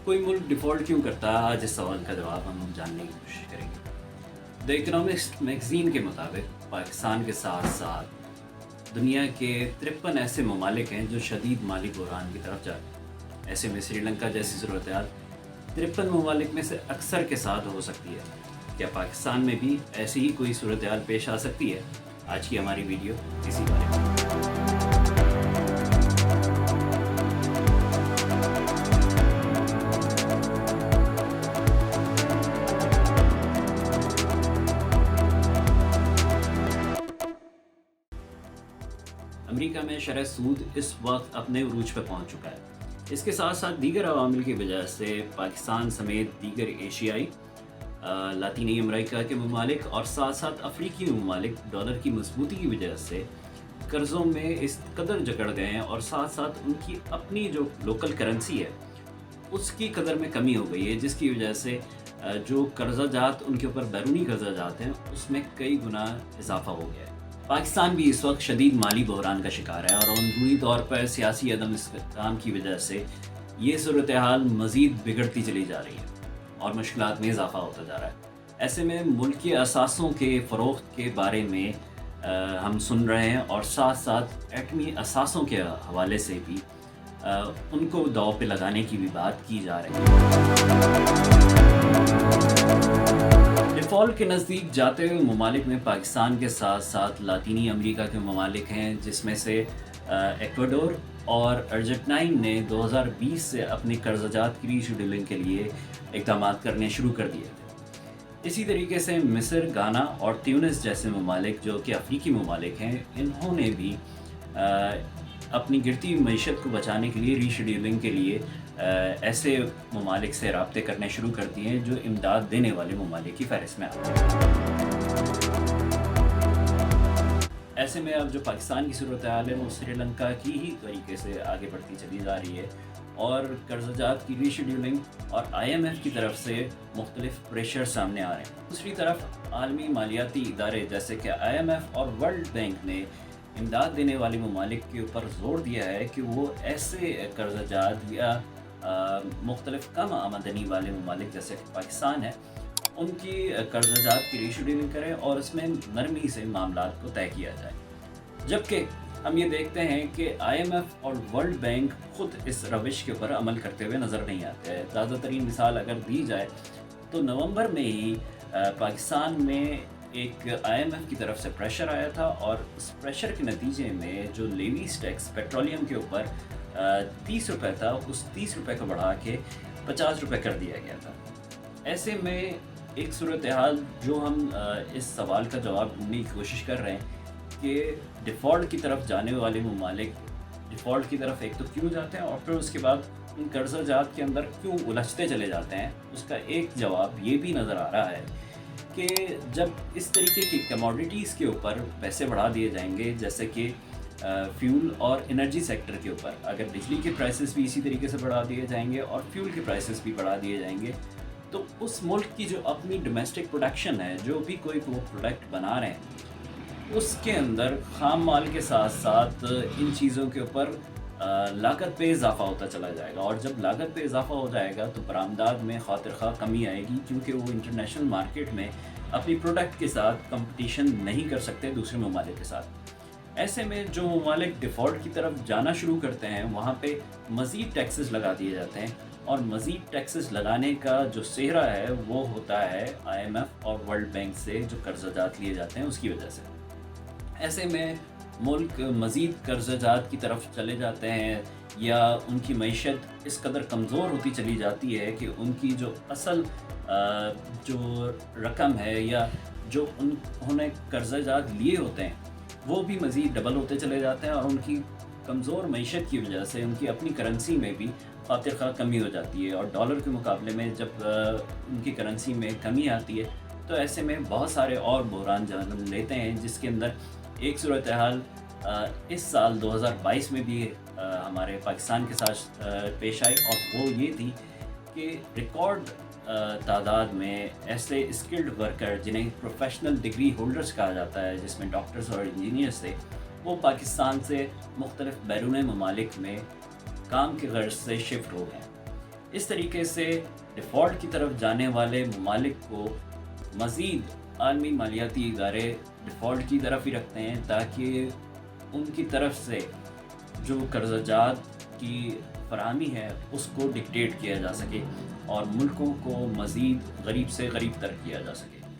کوئی ملک ڈیفالٹ کیوں کرتا ہے؟ آج اس سوال کا جواب ہم جاننے کی کوشش کریں گے۔ دی اکنامسٹ میگزین کے مطابق پاکستان کے ساتھ ساتھ دنیا کے 53 ایسے ممالک ہیں جو شدید مالی بحران کی طرف جا رہے ہیں۔ ایسے میں سری لنکا جیسی صورتحال 53 ممالک میں سے اکثر کے ساتھ ہو سکتی ہے۔ کیا پاکستان میں بھی ایسی ہی کوئی صورتحال پیش آ سکتی ہے؟ آج کی ہماری ویڈیو اسی بارے میں۔ امریکہ میں شرح سود اس وقت اپنے عروج پہ پہنچ چکا ہے۔ اس کے ساتھ ساتھ دیگر عوامل کی وجہ سے پاکستان سمیت دیگر ایشیائی، لاطینی امریکہ کے ممالک اور ساتھ ساتھ افریقی ممالک ڈالر کی مضبوطی کی وجہ سے قرضوں میں اس قدر جکڑ گئے ہیں، اور ساتھ ساتھ ان کی اپنی جو لوکل کرنسی ہے اس کی قدر میں کمی ہو گئی ہے، جس کی وجہ سے جو قرضہ جات ان کے اوپر بیرونی قرضہ جات ہیں اس میں کئی گنا اضافہ ہو گیا ہے۔ پاکستان بھی اس وقت شدید مالی بحران کا شکار ہے، اور اندرونی طور پر سیاسی عدم استحکام کی وجہ سے یہ صورتحال مزید بگڑتی چلی جا رہی ہے اور مشکلات میں اضافہ ہوتا جا رہا ہے۔ ایسے میں ملک کے اثاثوں کے فروخت کے بارے میں ہم سن رہے ہیں، اور ساتھ ساتھ ایٹمی اثاثوں کے حوالے سے بھی ان کو داؤ پہ لگانے کی بھی بات کی جا رہی ہے۔ ڈیفالٹ کے نزدیک جاتے ہوئے ممالک میں پاکستان کے ساتھ ساتھ لاطینی امریکہ کے ممالک ہیں، جس میں سے ایکواڈور اور ارجنٹائن نے 2020 سے اپنی قرضہ جات کی ری شیڈولنگ کے لیے اقدامات کرنے شروع کر دیے تھے۔ اسی طریقے سے مصر، گانا اور تیونس جیسے ممالک جو کہ افریقی ممالک ہیں، انہوں نے بھی اپنی گرتی ہوئی معیشت کو بچانے کے لیے ری شیڈولنگ کے لیے ایسے ممالک سے رابطے کرنے شروع کر دیے ہیں جو امداد دینے والے ممالک کی فہرست میں آتے ہیں۔ ایسے میں اب جو پاکستان کی صورتحال ہے وہ سری لنکا کی ہی طریقے سے آگے بڑھتی چلی جا رہی ہے، اور قرضہ جات کی ری شیڈولنگ اور IMF کی طرف سے مختلف پریشر سامنے آ رہے ہیں۔ دوسری طرف عالمی مالیاتی ادارے جیسے کہ IMF اور ورلڈ بینک نے امداد دینے والے ممالک کے اوپر زور دیا ہے کہ وہ ایسے قرضہ جات یا مختلف کم آمدنی والے ممالک جیسے کہ پاکستان ہے، ان کی قرضہ جات کی ری شیڈولنگ کریں اور اس میں نرمی سے معاملات کو طے کیا جائے۔ جبکہ ہم یہ دیکھتے ہیں کہ IMF اور ورلڈ بینک خود اس روش کے اوپر عمل کرتے ہوئے نظر نہیں آتے ہیں۔ تازہ ترین مثال اگر دی جائے تو نومبر میں ہی پاکستان میں ایک IMF کی طرف سے پریشر آیا تھا، اور اس پریشر کے نتیجے میں جو لیویز ٹیکس پیٹرولیم کے اوپر 30 روپے تھا، اس 30 روپے کو بڑھا کے 50 روپے کر دیا گیا تھا۔ ایسے میں ایک صورتحال جو ہم اس سوال کا جواب ڈھونڈنے کی کوشش کر رہے ہیں کہ ڈیفالٹ کی طرف جانے والے ممالک ڈیفالٹ کی طرف ایک تو کیوں جاتے ہیں، اور پھر اس کے بعد ان قرضہ جات کے اندر کیوں الجھتے چلے جاتے ہیں، اس کا ایک جواب یہ بھی نظر آ رہا ہے کہ جب اس طریقے کی کموڈیٹیز کے اوپر پیسے بڑھا دیے جائیں گے، جیسے کہ فیول اور انرجی سیکٹر کے اوپر اگر بجلی کے پرائسز بھی اسی طریقے سے بڑھا دیے جائیں گے اور فیول کے پرائسز بھی بڑھا دیے جائیں گے، تو اس ملک کی جو اپنی ڈومیسٹک پروڈکشن ہے، جو بھی کوئی وہ پروڈکٹ بنا رہے ہیں، اس کے اندر خام مال کے ساتھ ساتھ ان چیزوں کے اوپر لاگت پہ اضافہ ہوتا چلا جائے گا، اور جب لاگت پہ اضافہ ہو جائے گا تو برآمدات میں خاطر خواہ کمی آئے گی، کیونکہ وہ انٹرنیشنل مارکیٹ میں اپنی پروڈکٹ کے ساتھ کمپٹیشن نہیں کر سکتے دوسرے ممالک کے ساتھ۔ ایسے میں جو ممالک ڈیفالٹ کی طرف جانا شروع کرتے ہیں وہاں پہ مزید ٹیکسز لگا دیے جاتے ہیں، اور مزید ٹیکسز لگانے کا جو سہرا ہے وہ ہوتا ہے IMF اور ورلڈ بینک سے جو قرضہ جات لیے جاتے ہیں اس کی وجہ سے۔ ایسے میں ملک مزید قرضہ جات کی طرف چلے جاتے ہیں، یا ان کی معیشت اس قدر کمزور ہوتی چلی جاتی ہے کہ ان کی جو اصل جو رقم ہے یا جو انہوں نے قرضہ جات لیے ہوتے ہیں وہ بھی مزید ڈبل ہوتے چلے جاتے ہیں، اور ان کی کمزور معیشت کی وجہ سے ان کی اپنی کرنسی میں بھی خاطر خواہ کمی ہو جاتی ہے، اور ڈالر کے مقابلے میں جب ان کی کرنسی میں کمی آتی ہے تو ایسے میں بہت سارے اور بحران جنم لیتے ہیں، جس کے اندر ایک صورتحال اس سال 2022 میں بھی ہمارے پاکستان کے ساتھ پیش آئی، اور وہ یہ تھی کہ ریکارڈ تعداد میں ایسے اسکلڈ ورکر جنہیں پروفیشنل ڈگری ہولڈرز کہا جاتا ہے، جس میں ڈاکٹرز اور انجینئرز تھے، وہ پاکستان سے مختلف بیرون ممالک میں کام کی غرض سے شفٹ ہو گئے۔ اس طریقے سے ڈیفالٹ کی طرف جانے والے ممالک کو مزید عالمی مالیاتی ادارے ڈیفالٹ کی طرف ہی رکھتے ہیں تاکہ ان کی طرف سے جو قرضہ جات کی فراہمی ہے اس کو ڈکٹیٹ کیا جا سکے اور ملکوں کو مزید غریب سے غریب تر کیا جا سکے۔